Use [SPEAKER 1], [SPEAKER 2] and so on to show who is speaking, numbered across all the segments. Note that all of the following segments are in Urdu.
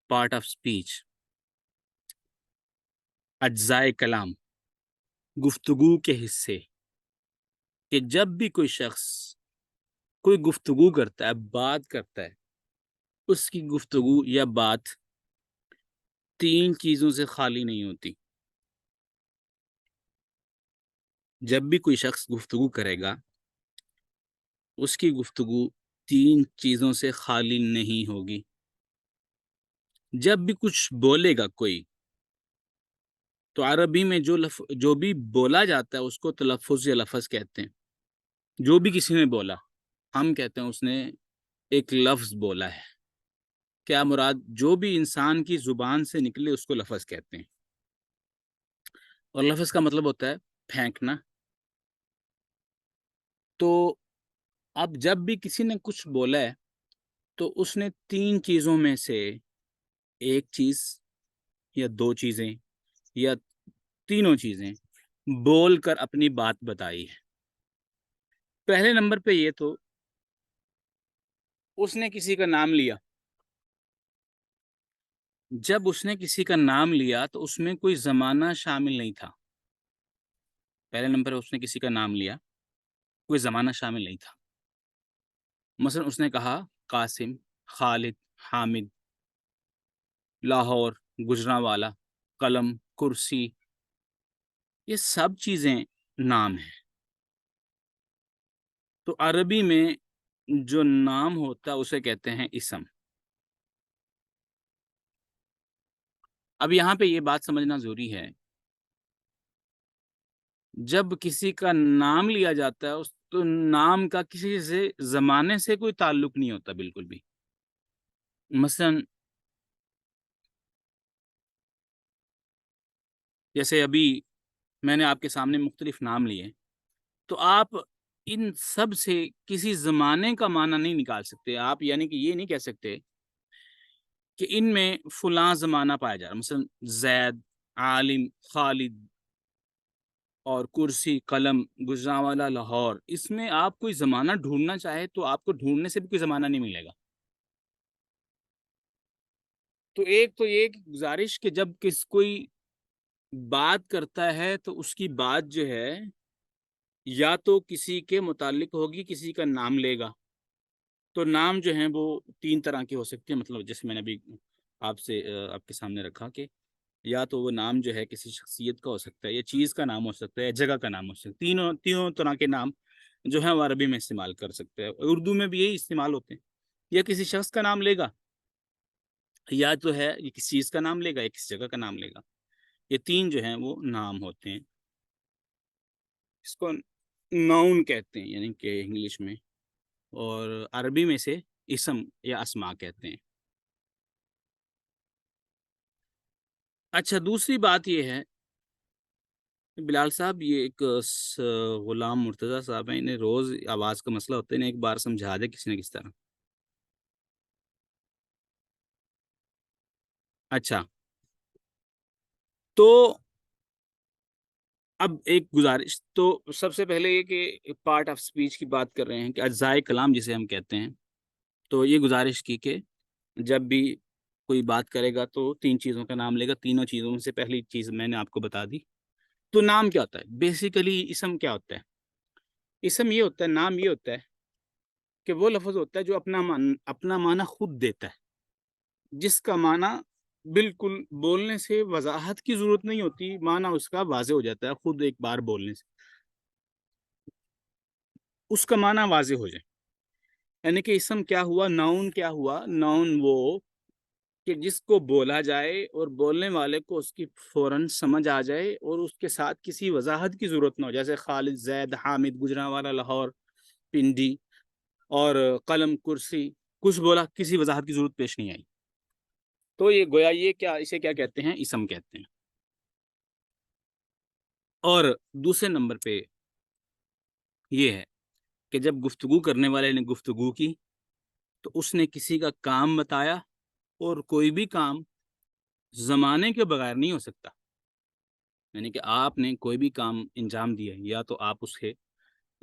[SPEAKER 1] پارٹ آف اسپیچ، اجزائے کلام، گفتگو کے حصے، کہ جب بھی کوئی شخص کوئی گفتگو کرتا ہے، بات کرتا ہے، اس کی گفتگو یا بات 3 چیزوں سے خالی نہیں ہوتی۔ جب بھی کوئی شخص گفتگو کرے گا، اس کی گفتگو 3 چیزوں سے خالی نہیں ہوگی۔ جب بھی کچھ بولے گا کوئی، تو عربی میں جو بھی بولا جاتا ہے اس کو تلفظ یا لفظ کہتے ہیں۔ جو بھی کسی نے بولا، ہم کہتے ہیں اس نے ایک لفظ بولا ہے۔ کیا مراد؟ جو بھی انسان کی زبان سے نکلے اس کو لفظ کہتے ہیں، اور لفظ کا مطلب ہوتا ہے پھینکنا۔ تو اب جب بھی کسی نے کچھ بولا ہے تو اس نے 3 چیزوں میں سے ایک چیز یا 2 چیزیں یا تینوں چیزیں بول کر اپنی بات بتائی ہے۔ پہلے نمبر پہ یہ تو اس نے کسی کا نام لیا۔ جب اس نے کسی کا نام لیا تو اس میں کوئی زمانہ شامل نہیں تھا۔ پہلے نمبر پہ اس نے کسی کا نام لیا، کوئی زمانہ شامل نہیں تھا۔ مثلا اس نے کہا قاسم، خالد، حامد، لاہور، گجرانوالا، قلم، کرسی، یہ سب چیزیں نام ہیں۔ تو عربی میں جو نام ہوتا ہے اسے کہتے ہیں اسم۔ اب یہاں پہ یہ بات سمجھنا ضروری ہے، جب کسی کا نام لیا جاتا ہے تو نام کا کسی سے زمانے سے کوئی تعلق نہیں ہوتا بالکل بھی۔ مثلا جیسے ابھی میں نے آپ کے سامنے مختلف نام لیے، تو آپ ان سب سے کسی زمانے کا معنی نہیں نکال سکتے۔ آپ یعنی کہ یہ نہیں کہہ سکتے کہ ان میں فلاں زمانہ پایا جا رہا ہے، مثلا زید، عالم، خالد اور کرسی، قلم، گجرانوالا، لاہور، اس میں آپ کوئی زمانہ ڈھونڈنا چاہے تو آپ کو ڈھونڈنے سے بھی کوئی زمانہ نہیں ملے گا۔ تو ایک تو یہ گزارش کہ جب کوئی بات کرتا ہے تو اس کی بات جو ہے یا تو کسی کے متعلق ہوگی، کسی کا نام لے گا۔ تو نام جو ہیں وہ 3 طرح کے ہو سکتے ہیں، مطلب جیسے میں نے ابھی آپ کے سامنے رکھا کہ یا تو وہ نام جو ہے کسی شخصیت کا ہو سکتا ہے، یا چیز کا نام ہو سکتا ہے، یا جگہ کا نام ہو سکتا ہے۔ تینوں طرح کے نام جو ہیں وہ عربی میں استعمال کر سکتے ہیں۔ اردو میں بھی یہی استعمال ہوتے ہیں، یا کسی شخص کا نام لے گا، یا تو ہے یہ کسی چیز کا نام لے گا، یا کسی جگہ کا نام لے گا۔ یہ 3 جو ہیں وہ نام ہوتے ہیں۔ اس کو ناؤن کہتے ہیں، یعنی کہ انگلش میں، اور عربی میں سے اسم یا اسما کہتے ہیں۔ اچھا، دوسری بات یہ ہے، بلال صاحب یہ ایک غلام مرتضیٰ صاحب ہیں، انہیں روز آواز کا مسئلہ ہوتا ہے، انہیں ایک بار سمجھا دے کسی نہ کس طرح۔ اچھا، تو اب ایک گزارش، تو سب سے پہلے یہ کہ پارٹ آف اسپیچ کی بات کر رہے ہیں کہ اجزائے کلام جسے ہم کہتے ہیں، تو یہ گزارش کی کہ جب بھی کوئی بات کرے گا تو 3 چیزوں کا نام لے گا۔ تینوں چیزوں میں سے پہلی چیز میں نے آپ کو بتا دی۔ تو نام کیا ہوتا ہے؟ بیسیکلی اسم کیا ہوتا ہے؟ اسم یہ ہوتا ہے، نام یہ ہوتا ہے کہ وہ لفظ ہوتا ہے جو اپنا معنی خود دیتا ہے، جس کا معنی بالکل بولنے سے وضاحت کی ضرورت نہیں ہوتی، معنی اس کا واضح ہو جاتا ہے خود ایک بار بولنے سے، اس کا معنی واضح ہو جائے۔ یعنی کہ اسم کیا ہوا، ناؤن کیا ہوا؟ ناؤن وہ کہ جس کو بولا جائے اور بولنے والے کو اس کی فوراً سمجھ آ جائے اور اس کے ساتھ کسی وضاحت کی ضرورت نہ ہو، جیسے خالد، زید، حامد، گجرانوالا، لاہور، پنڈی اور قلم، کرسی، کچھ بولا، کسی وضاحت کی ضرورت پیش نہیں آئی۔ تو یہ گویا اسے کیا کہتے ہیں؟ اسم کہتے ہیں۔ اور دوسرے نمبر پہ یہ ہے کہ جب گفتگو کرنے والے نے گفتگو کی تو اس نے کسی کا کام بتایا، اور کوئی بھی کام زمانے کے بغیر نہیں ہو سکتا۔ یعنی کہ آپ نے کوئی بھی کام انجام دیا، یا تو آپ اس کے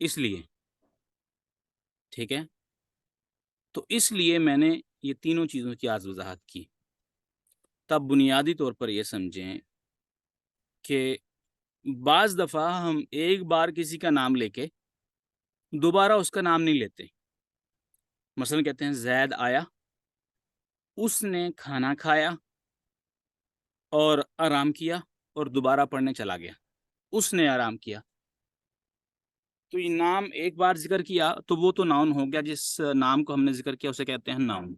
[SPEAKER 1] اس لیے، ٹھیک ہے، تو اس لیے میں نے یہ تینوں چیزوں کی آج وضاحت کی. تب بنیادی طور پر یہ سمجھیں کہ بعض دفعہ ہم ایک بار کسی کا نام لے کے دوبارہ اس کا نام نہیں لیتے. مثلا کہتے ہیں زید آیا، اس نے کھانا کھایا اور آرام کیا اور دوبارہ پڑھنے چلا گیا. اس نے آرام کیا، تو یہ نام ایک بار ذکر کیا تو وہ تو ناؤن ہو گیا. جس نام کو ہم نے ذکر کیا اسے کہتے ہیں ناؤن.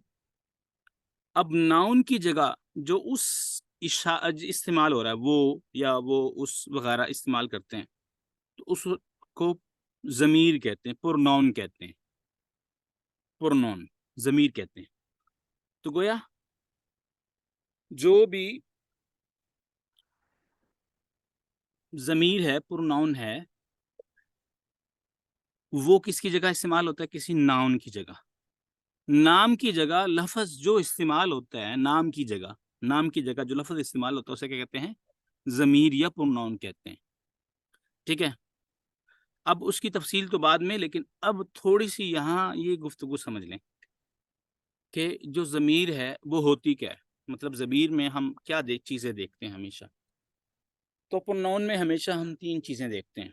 [SPEAKER 1] اب ناؤن کی جگہ جو اس استعمال ہو رہا ہے وہ یا وہ اس وغیرہ استعمال کرتے ہیں تو اس کو ضمیر کہتے ہیں، پرناؤن کہتے ہیں. پرناؤن ضمیر کہتے ہیں. تو گویا جو بھی ضمیر ہے، پرناؤن ہے، وہ کس کی جگہ استعمال ہوتا ہے؟ کسی ناؤن کی جگہ. نام کی جگہ لفظ جو استعمال ہوتا ہے، نام کی جگہ جو لفظ استعمال ہوتا ہے اسے کیا کہتے ہیں؟ ضمیر یا پرناؤن کہتے ہیں. ٹھیک ہے، اب اس کی تفصیل تو بعد میں، لیکن اب تھوڑی سی یہاں یہ گفتگو سمجھ لیں کہ جو ضمیر ہے وہ ہوتی کیا ہے. مطلب ضمیر میں ہم کیا چیزیں دیکھتے ہیں ہمیشہ؟ تو پرناؤن میں ہمیشہ ہم تین چیزیں دیکھتے ہیں.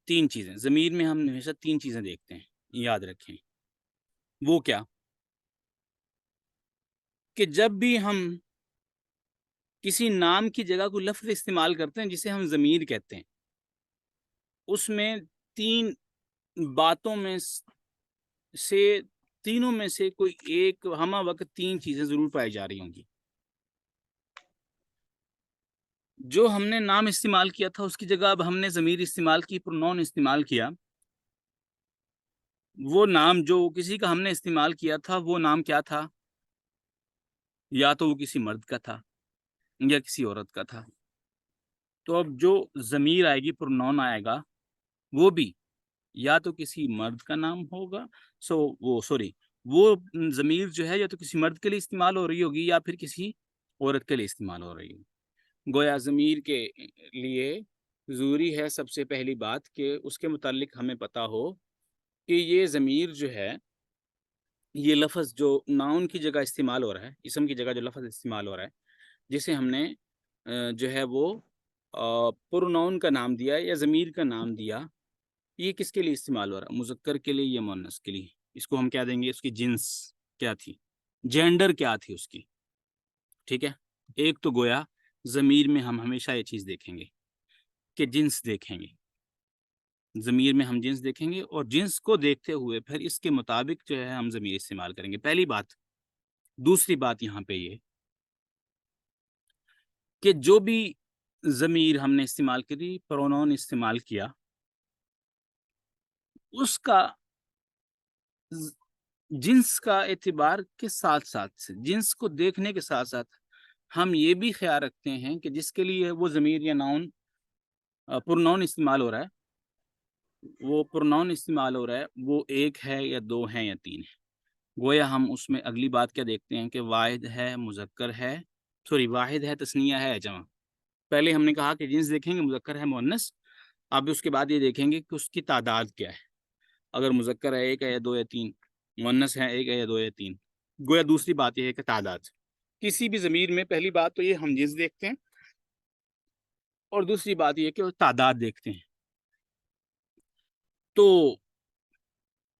[SPEAKER 1] تین چیزیں ضمیر میں ہم ہمیشہ تین چیزیں دیکھتے ہیں، یاد رکھیں. وہ کیا کہ جب بھی ہم کسی نام کی جگہ کوئی لفظ استعمال کرتے ہیں جسے ہم ضمیر کہتے ہیں، اس میں تین باتوں میں سے تینوں میں سے کوئی ایک ہمہ وقت تین چیزیں ضرور پائی جا رہی ہوں گی. جو ہم نے نام استعمال کیا تھا اس کی جگہ اب ہم نے ضمیر استعمال کی، پروناؤن استعمال کیا. وہ نام جو کسی کا ہم نے استعمال کیا تھا وہ نام کیا تھا؟ یا تو وہ کسی مرد کا تھا یا کسی عورت کا تھا. تو اب جو ضمیر آئے گی، پروناؤن آئے گا، وہ بھی یا تو کسی مرد کا نام ہوگا، وہ ضمیر جو ہے یا تو کسی مرد کے لیے استعمال ہو رہی ہوگی یا پھر کسی عورت کے لیے استعمال ہو رہی ہوگی. گویا ضمیر کے لیے ضروری ہے سب سے پہلی بات کہ اس کے متعلق ہمیں پتہ ہو کہ یہ ضمیر جو ہے، یہ لفظ جو ناؤن کی جگہ استعمال ہو رہا ہے، اسم کی جگہ جو لفظ استعمال ہو رہا ہے، جسے ہم نے جو ہے وہ پروناؤن کا نام دیا یا ضمیر کا نام دیا، یہ کس کے لیے استعمال ہو رہا ہے؟ مذکر کے لیے یا مؤنث کے لیے؟ اس کو ہم کیا دیں گے؟ اس کی جنس کیا تھی، جینڈر کیا تھی اس کی. ٹھیک ہے، ایک تو گویا ضمیر میں ہم ہمیشہ یہ چیز دیکھیں گے کہ جنس دیکھیں گے. ضمیر میں ہم جنس دیکھیں گے اور جنس کو دیکھتے ہوئے پھر اس کے مطابق جو ہے ہم ضمیر استعمال کریں گے. پہلی بات. دوسری بات یہاں پہ یہ کہ جو بھی ضمیر ہم نے استعمال کری، پروناؤن استعمال کیا، اس کا جنس کا اعتبار کے ساتھ ساتھ، جنس کو دیکھنے کے ساتھ ساتھ ہم یہ بھی خیال رکھتے ہیں کہ جس کے لیے وہ ضمیر یا ناؤن پروناؤن استعمال ہو رہا ہے، وہ پروناؤن استعمال ہو رہا ہے، وہ ایک ہے یا دو ہیں یا تین ہے. گویا ہم اس میں اگلی بات کیا دیکھتے ہیں کہ واحد ہے، مذکر ہے، واحد ہے، تثنیہ ہے، جمع. پہلے ہم نے کہا کہ جنس دیکھیں گے، مذکر ہے، مؤنث. اب اس کے بعد یہ دیکھیں گے کہ اس کی تعداد کیا ہے. اگر مذکر ہے ایک ہے یا دو یا تین، مؤنث ہے ایک ہے یا دو یا تین. گویا دوسری بات یہ ہے کہ تعداد. کسی بھی ضمیر میں پہلی بات تو یہ ہم جنس دیکھتے ہیں اور دوسری بات یہ کہ وہ تعداد دیکھتے ہیں. تو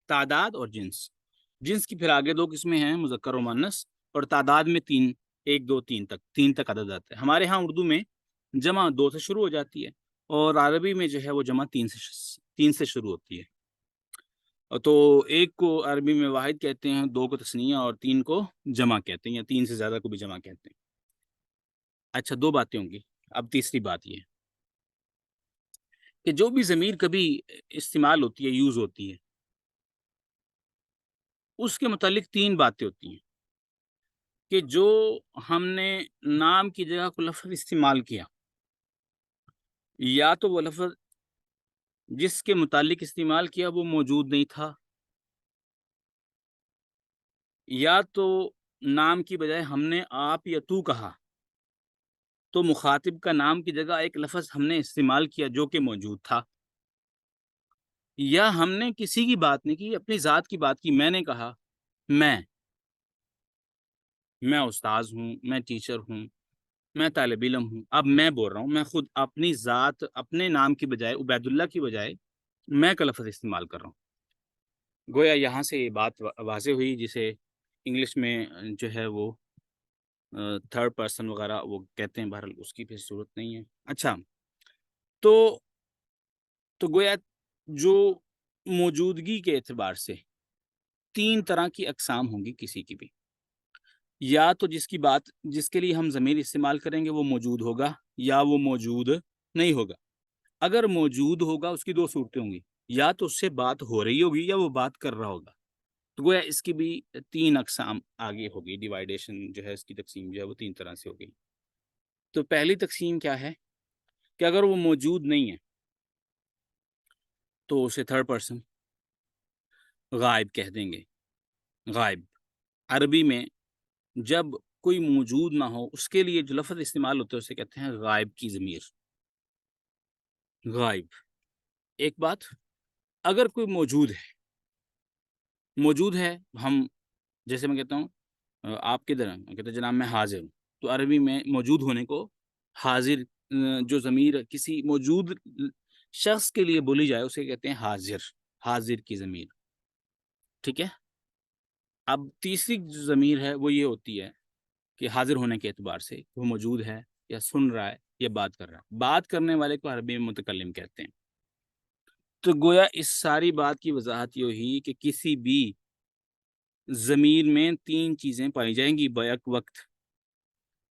[SPEAKER 1] تعداد اور جنس کی پھر آگے دو قسمیں ہیں، مذکر و مؤنث، اور تعداد میں تین، ایک دو تین تک عدد آتا ہے. ہمارے ہاں اردو میں جمع دو سے شروع ہو جاتی ہے اور عربی میں جو ہے وہ جمع تین سے شروع ہوتی ہے. تو ایک کو عربی میں واحد کہتے ہیں، دو کو تثنیہ اور تین کو جمع کہتے ہیں، یا تین سے زیادہ کو بھی جمع کہتے ہیں. اچھا، دو باتیں ہوں گی. اب تیسری بات یہ کہ جو بھی ضمیر کبھی استعمال ہوتی ہے، یوز ہوتی ہے، اس کے متعلق تین باتیں ہوتی ہیں کہ جو ہم نے نام کی جگہ کو لفظ استعمال کیا، یا تو وہ لفظ جس کے متعلق استعمال کیا وہ موجود نہیں تھا، یا تو نام کی بجائے ہم نے آپ یا تو کہا تو مخاطب کا نام کی جگہ ایک لفظ ہم نے استعمال کیا جو کہ موجود تھا. یا ہم نے کسی کی بات نہیں کی، اپنی ذات کی بات کی. میں نے کہا میں استاذ ہوں، میں ٹیچر ہوں، میں طالب علم ہوں. اب میں بول رہا ہوں، میں خود اپنی ذات، اپنے نام کی بجائے، عبید اللہ کی بجائے میں کا لفظ استعمال کر رہا ہوں. گویا یہاں سے یہ بات واضح ہوئی، جسے انگلش میں جو ہے وہ تھرڈ پرسن وغیرہ وہ کہتے ہیں. بہرحال اس کی پھر ضرورت نہیں ہے. اچھا، تو گویا جو موجودگی کے اعتبار سے 3 طرح کی اقسام ہوں گی کسی کی بھی. یا تو جس کے لیے ہم ضمیر استعمال کریں گے وہ موجود ہوگا، یا وہ موجود نہیں ہوگا. اگر موجود ہوگا اس کی 2 صورتیں ہوں گی، یا تو اس سے بات ہو رہی ہوگی یا وہ بات کر رہا ہوگا. تو گویا اس کی بھی 3 اقسام آگے ہوگی. ڈیوائیڈیشن جو ہے، اس کی تقسیم جو ہے وہ 3 طرح سے ہوگی. تو پہلی تقسیم کیا ہے کہ اگر وہ موجود نہیں ہے تو اسے تھرڈ پرسن غائب کہہ دیں گے. غائب عربی میں جب کوئی موجود نہ ہو اس کے لیے جو لفظ استعمال ہوتے ہیں اسے کہتے ہیں غائب کی ضمیر. غائب. ایک بات، اگر کوئی موجود ہے، ہم جیسے میں کہتا ہوں آپ کدھر ہیں، کہتے ہیں جناب میں حاضر ہوں. تو عربی میں موجود ہونے کو حاضر، جو ضمیر کسی موجود شخص کے لیے بولی جائے اسے کہتے ہیں حاضر کی ضمیر. ٹھیک ہے. اب تیسری جو ضمیر ہے وہ یہ ہوتی ہے کہ حاضر ہونے کے اعتبار سے وہ موجود ہے یا سن رہا ہے یا بات کر رہا ہے. بات کرنے والے کو عربی میں متکلم کہتے ہیں. تو گویا اس ساری بات کی وضاحت یہ ہوئی کہ کسی بھی ضمیر میں 3 چیزیں پائی جائیں گی بیک وقت.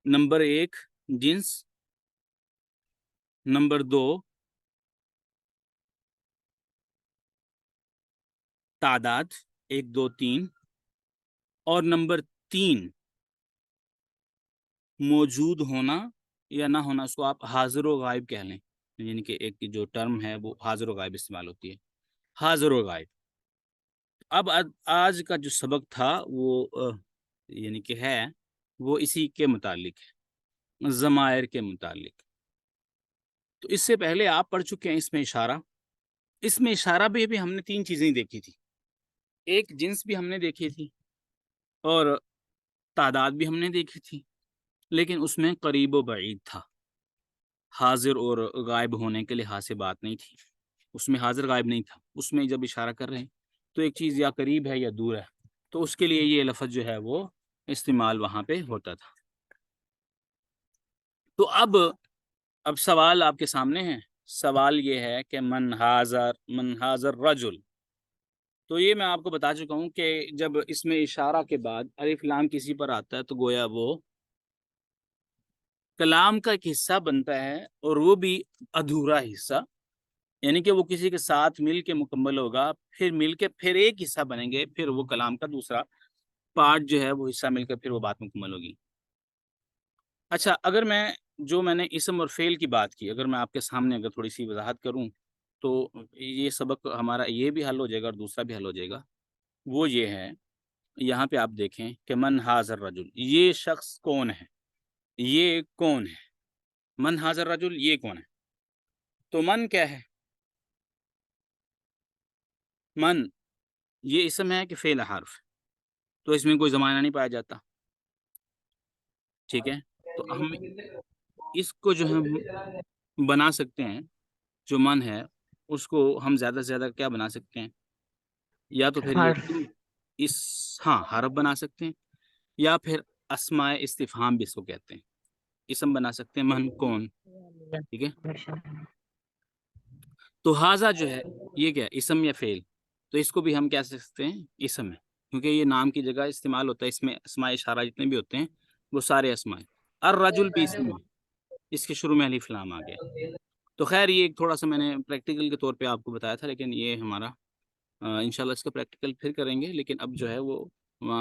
[SPEAKER 1] نمبر 1 جنس، نمبر 2 تعداد 1 2 3، اور نمبر 3 موجود ہونا یا نہ ہونا. اس کو آپ حاضر و غائب کہہ لیں، یعنی کہ ایک جو ٹرم ہے وہ حاضر و غائب استعمال ہوتی ہے. حاضر و غائب. اب آج کا جو سبق تھا وہ یعنی کہ ہے وہ اسی کے متعلق ہے، ضمائر کے متعلق. تو اس سے پہلے آپ پڑھ چکے ہیں اس میں اشارہ بھی ہم نے 3 چیزیں دیکھی تھی. ایک جنس بھی ہم نے دیکھی تھی اور تعداد بھی ہم نے دیکھی تھی، لیکن اس میں قریب و بعید تھا. حاضر اور غائب ہونے کے لحاظ سے بات نہیں تھی، اس میں حاضر غائب نہیں تھا. اس میں جب اشارہ کر رہے ہیں تو ایک چیز یا قریب ہے یا دور ہے، تو اس کے لیے یہ لفظ جو ہے وہ استعمال وہاں پہ ہوتا تھا. تو اب سوال آپ کے سامنے ہے. سوال یہ ہے کہ من حاضر رجل. تو یہ میں آپ کو بتا چکا ہوں کہ جب اس میں اشارہ کے بعد الف لام کسی پر آتا ہے تو گویا وہ کلام کا ایک حصہ بنتا ہے، اور وہ بھی ادھورا حصہ، یعنی کہ وہ کسی کے ساتھ مل کے مکمل ہوگا، پھر مل کے پھر ایک حصہ بنیں گے، پھر وہ کلام کا دوسرا پارٹ جو ہے وہ حصہ مل کر پھر وہ بات مکمل ہوگی. اچھا، اگر میں نے اسم اور فعل کی بات کی، اگر میں آپ کے سامنے اگر تھوڑی سی وضاحت کروں تو یہ سبق ہمارا یہ بھی حل ہو جائے گا اور دوسرا بھی حل ہو جائے گا. وہ یہ ہے، یہاں پہ آپ دیکھیں کہ من حاضر رجل، یہ شخص کون ہے، یہ کون ہے. من حاضر رجل، یہ کون ہے. تو من کیا ہے؟ من یہ اسم ہے کہ فعل حرف، تو اس میں کوئی زمانہ نہیں پایا جاتا. ٹھیک ہے. تو ہم اس کو جو ہم بنا سکتے ہیں، جو من ہے اس کو ہم زیادہ سے زیادہ کیا بنا سکتے ہیں، یا تو پھر
[SPEAKER 2] حرف.
[SPEAKER 1] یہ حرف بنا سکتے ہیں، یا پھر اسماء استفہام بھی اس کو کہتے ہیں، اسم بنا سکتے ہیں. من کون. ٹھیک ہے. تو حاضہ جو ہے یہ کیا ہے، اسم یا فعل. تو اس کو بھی ہم کہہ سکتے ہیں اسم ہے، کیونکہ یہ نام کی جگہ استعمال ہوتا ہے. اس میں اسماء اشارہ جتنے بھی ہوتے ہیں وہ سارے اسماء. الرجل بھی اسم ہے، اس کے شروع میں الف لام آ گیا. تو خیر یہ ایک تھوڑا سا میں نے پریکٹیکل کے طور پہ آپ کو بتایا تھا، لیکن یہ ہمارا انشاءاللہ اس کا پریکٹیکل پھر کریں گے. لیکن اب جو ہے وہ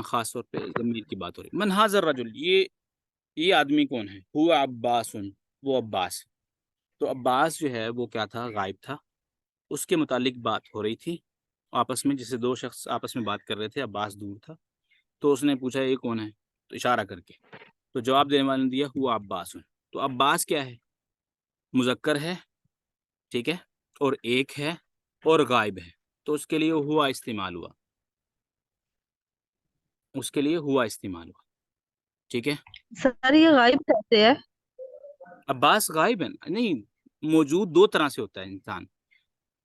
[SPEAKER 1] خاص طور پہ ضمیر کی بات ہو رہی. من حاضر رجل، یہ آدمی کون ہے. ہوا عباس، وہ عباس. تو عباس جو ہے وہ کیا تھا، غائب تھا. اس کے متعلق بات ہو رہی تھی آپس میں، جسے 2 شخص آپس میں بات کر رہے تھے. عباس دور تھا، تو اس نے پوچھا یہ کون ہے، تو اشارہ کر کے تو جواب دینے والے نے دیا ہوا عباس. تو عباس کیا ہے، مذکر ہے. ٹھیک ہے. اور ایک ہے اور غائب ہے. تو اس کے لیے ہوا استعمال ہوا، اس کے لیے ہوا استعمال ہوا. ٹھیک ہے.
[SPEAKER 2] سر یہ غائب کیسے ہے؟
[SPEAKER 1] عباس غائب ہے نہیں، موجود دو طرح سے ہوتا ہے انسان.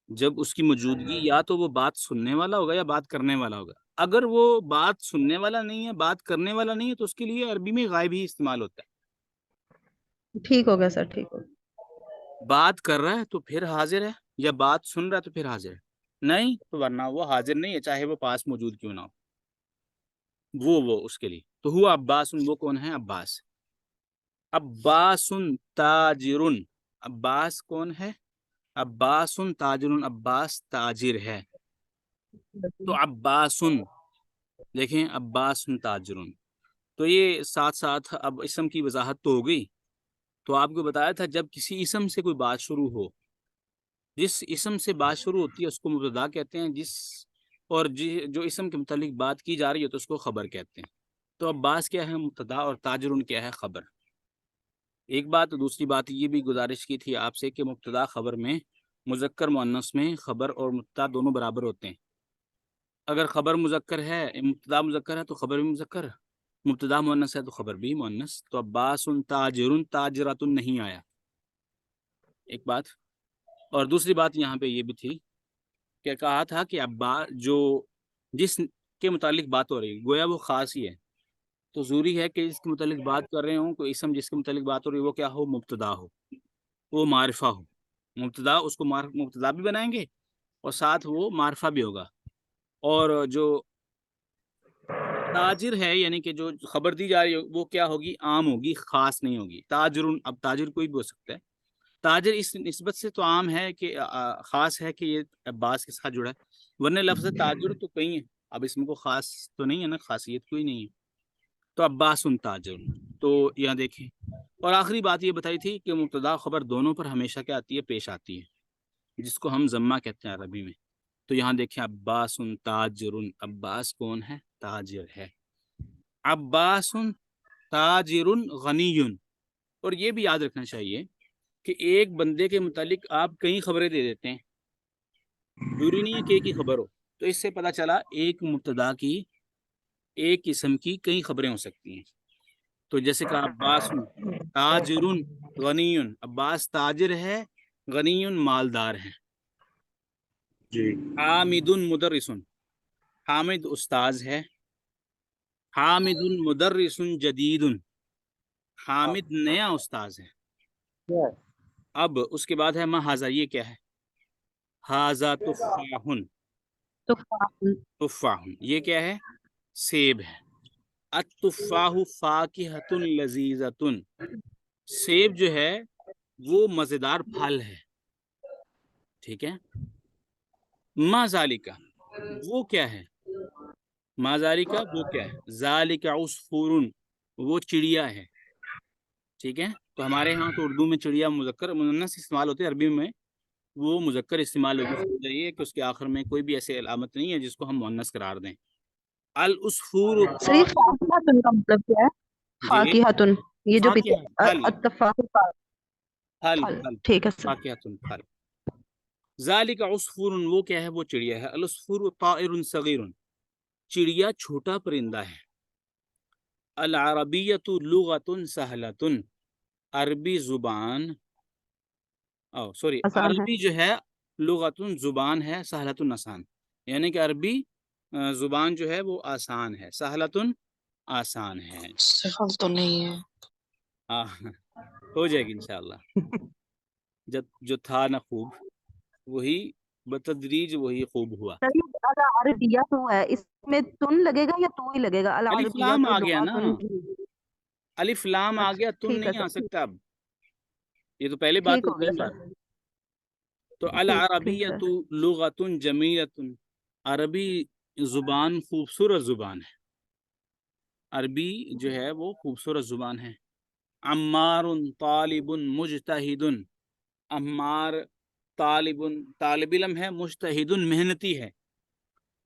[SPEAKER 1] جب اس کی موجودگی یا تو وہ بات سننے والا ہوگا یا بات کرنے والا ہوگا. اگر وہ بات سننے والا نہیں ہے، بات کرنے والا نہیں ہے، تو اس کے لیے عربی میں غائب ہی استعمال ہوتا ہے.
[SPEAKER 2] ٹھیک ہو گیا سر، ٹھیک ہو گیا.
[SPEAKER 1] بات کر رہا ہے تو پھر حاضر ہے، یا بات سن رہا ہے تو پھر حاضر ہے، نہیں تو ورنہ وہ حاضر نہیں ہے، چاہے وہ پاس موجود کیوں نہ ہو. وہ اس کے لیے تو ہوا عباس. وہ کون ہے؟ عباس. عباس تاجر. عباس کون ہے؟ عباس تاجر. عباس تاجر ہے. تو عباس دیکھیں، عباس تاجر. تو یہ ساتھ ساتھ اب اسم کی وضاحت تو ہو گئی. تو آپ کو بتایا تھا جب کسی اسم سے کوئی بات شروع ہو، جس اسم سے بات شروع ہوتی ہے اس کو مبتدا کہتے ہیں، اور جو اسم کے متعلق بات کی جا رہی ہے تو اس کو خبر کہتے ہیں. تو عباس کیا ہے؟ مبتدا، اور تاجر کیا ہے؟ خبر. ایک بات. دوسری بات یہ بھی گزارش کی تھی آپ سے کہ مبتدا خبر میں، مذکر مؤنث میں خبر اور مبتدا دونوں برابر ہوتے ہیں. اگر خبر مذکر ہے، مبتدا مذکر ہے تو خبر بھی مذکر، مبتدا مؤنث ہے تو خبر بھی مؤنث. تو عباس تاجر تاجرات نہیں آیا. ایک بات. اور دوسری بات یہاں پہ یہ بھی تھی کہ کہا تھا کہ جس کے متعلق بات ہو رہی ہے گویا وہ خاص ہی ہے، تو ضروری ہے کہ اس کے متعلق بات کر رہے ہوں کوئی اسم جس کے متعلق بات ہو رہی ہے وہ کیا ہو؟ مبتدا ہو، وہ معرفہ ہو. مبتدا اس کو مبتدا بھی بنائیں گے اور ساتھ وہ معرفہ بھی ہوگا. اور جو تاجر ہے یعنی کہ جو خبر دی جا رہی ہے وہ کیا ہوگی؟ عام ہوگی، خاص نہیں ہوگی. تاجر، اب تاجر کوئی بھی ہو سکتا ہے. تاجر اس نسبت سے تو عام ہے کہ خاص ہے کہ یہ عباس کے ساتھ جڑا ہے، ورنہ لفظ تاجر تو کہیں ہے، اب اس میں کو خاص تو نہیں ہے نا، خاصیت کوئی نہیں ہے. تو عباس تاجر. تو یہاں دیکھیں. اور آخری بات یہ بتائی تھی کہ مبتدا خبر دونوں پر ہمیشہ کیا آتی ہے؟ پیش آتی ہے، جس کو ہم ضمہ کہتے ہیں عربی میں. تو یہاں دیکھیں عباس تاجر. عباس کون ہے؟ تاجر ہے. عباس تاجر غنی. اور یہ بھی یاد رکھنا چاہیے کہ ایک بندے کے متعلق آپ کئی خبریں دے دیتے ہیں، ضروری نہیں ہے کہ ایک ہی خبر ہو. تو اس سے پتہ چلا ایک مبتدا کی، ایک قسم کی کئی خبریں ہو سکتی ہیں. تو جیسے کہ عباس تاجر غنی. عباس تاجر ہے، غنی مالدار ہے.
[SPEAKER 3] جی.
[SPEAKER 1] حامد مدرس. حامد استاذ ہے. حامد مدرس جدید. حامد نیا استاذ ہے. اب اس کے بعد ہے ما ہاذا. یہ کیا ہے؟ ہاذا تفاح. تفاح یہ کیا ہے؟ سیب ہے. التفاح فاکہۃ لذیذۃ. سیب جو ہے وہ مزیدار پھل ہے. ٹھیک ہے. ما ذالکا وہ کیا ہے؟ ما ذالکا وہ کیا ہے؟ ذالک عصفور وہ چڑیا ہے. ٹھیک ہے. تو ہمارے ہاں تو اردو میں چڑیا مذکر مؤنث استعمال ہوتے ہیں، عربی میں وہ مذکر استعمال ہوگی. چاہیے کہ اس کے آخر میں کوئی بھی ایسی علامت نہیں ہے جس کو ہم مؤنث قرار دیں. العصفور
[SPEAKER 2] سر یہ فاقیہۃ کا مطلب کیا ہے؟
[SPEAKER 1] جی
[SPEAKER 2] فاقیہۃ یہ جو پیچھے
[SPEAKER 1] فاقیہ پھل،
[SPEAKER 2] اتفاق
[SPEAKER 1] پھل
[SPEAKER 2] پھل.
[SPEAKER 1] پھل
[SPEAKER 2] ٹھیک ہے سر.
[SPEAKER 1] فاقیہۃ پھل. ذالک عصفور وہ کیا ہے؟ وہ چڑیا ہے. العصفور طائر صغیر چڑیا چھوٹا پرندہ ہے. العربیۃ لغۃ سہلۃ عربی زبان
[SPEAKER 2] آسان ہے.
[SPEAKER 1] عربی جو ہے لغۃ زبان ہے، سہلۃ آسان، یعنی کہ عربی زبان جو ہے وہ آسان ہے، سہلۃ آسان ہے.
[SPEAKER 4] سفل تو نہیں ہے.
[SPEAKER 1] ہو جائے گی انشاءاللہ. جب جو تھا نہ خوب وہی بتدریج وہی خوب ہوا.
[SPEAKER 2] سر یہ العربیہ تو ہے، اس میں تن لگے گا یا تو ہی لگے گا؟
[SPEAKER 1] الف
[SPEAKER 2] العربیہ
[SPEAKER 1] لام
[SPEAKER 2] تو
[SPEAKER 1] آ گیا نا،
[SPEAKER 2] لغاتن.
[SPEAKER 1] الف لام آ
[SPEAKER 2] اچھا
[SPEAKER 1] گیا، تن
[SPEAKER 2] ٹھیک ہے
[SPEAKER 1] نہیں آ
[SPEAKER 2] سر.
[SPEAKER 1] سکتا. اب یہ تو پہلے بات
[SPEAKER 2] ٹھیک
[SPEAKER 1] ہوئی
[SPEAKER 2] ہو گیا
[SPEAKER 1] تین بار.
[SPEAKER 2] سر.
[SPEAKER 1] تو
[SPEAKER 2] ٹھیک
[SPEAKER 1] العربیۃ
[SPEAKER 2] سر.
[SPEAKER 1] لغۃ جمیلۃ عربی زبان خوبصورت زبان ہے. عربی جو ہے وہ خوبصورت زبان ہے. عمار طالب مجتہد. عمار طالب علم ہے، مجتہد محنتی ہے.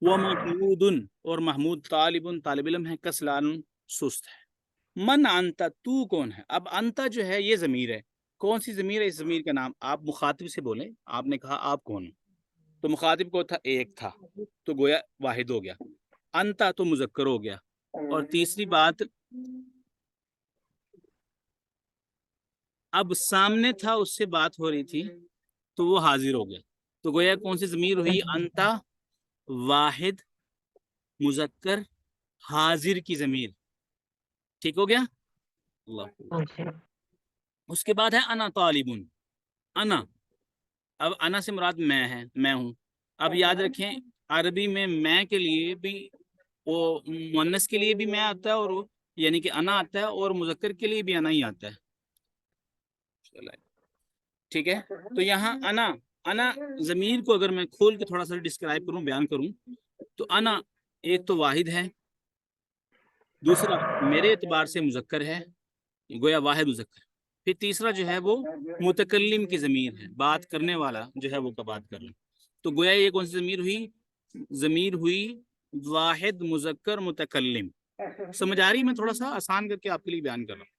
[SPEAKER 1] ومحمود اور محمود طالب علم ہے، کسلان سست ہے. من انت تو کون ہے؟ اب انت جو ہے یہ ضمیر ہے. کون سی ضمیر ہے؟ اس ضمیر کا نام آپ مخاطب سے بولیں. آپ نے کہا آپ کون ہیں، تو مخاطب کو تھا ایک تھا تو گویا واحد ہو گیا، انتا تو مذکر ہو گیا، اور تیسری بات اب سامنے تھا اس سے بات ہو رہی تھی تو وہ حاضر ہو گیا، تو گویا کون سی ضمیر ہوئی؟ انتا واحد مذکر حاضر کی ضمیر، ٹھیک ہو گیا؟ اللہ، اس کے بعد ہے انا طالبن، انا، اب انا سے مراد میں ہے، میں ہوں۔ اب یاد رکھیں عربی میں کے لیے بھی وہ مؤنث کے لیے بھی میں آتا ہے، اور یعنی کہ انا آتا ہے، اور مذکر کے لیے بھی انا ہی آتا ہے، ٹھیک ہے؟ تو یہاں انا ضمیر کو اگر میں کھول کے تھوڑا سا ڈسکرائب کروں، بیان کروں، تو انا ایک تو واحد ہے، دوسرا میرے اعتبار سے مذکر ہے، گویا واحد مذکر، پھر تیسرا جو ہے وہ متکلم کی ضمیر ہے، بات کرنے والا جو ہے وہ کا بات کر رہا، تو گویا یہ کون سی ضمیر ہوئی؟ ضمیر ہوئی واحد مذکر متکلم۔ سمجھ آ رہی؟ میں تھوڑا سا آسان کر کے آپ کے لیے بیان کر رہا ہوں۔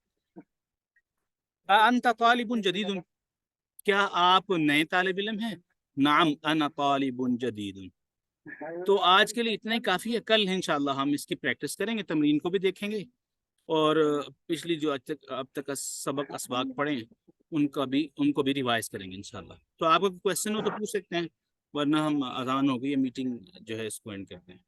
[SPEAKER 1] انت طالب جدید، کیا آپ نئے طالب علم ہیں؟ نعم انا طالب جدید۔ تو آج کے لیے اتنا ہی کافی ہے، کل انشاءاللہ ہم اس کی پریکٹس کریں گے، تمرین کو بھی دیکھیں گے، اور پچھلی جو اب تک سبق اسباق پڑھیں ان کو بھی ریوائز کریں گے انشاءاللہ۔ تو آپ کو کویسچن ہو تو پوچھ سکتے ہیں، ورنہ ہم اذان ہو گئی، میٹنگ جو ہے اس کو اینڈ کرتے ہیں۔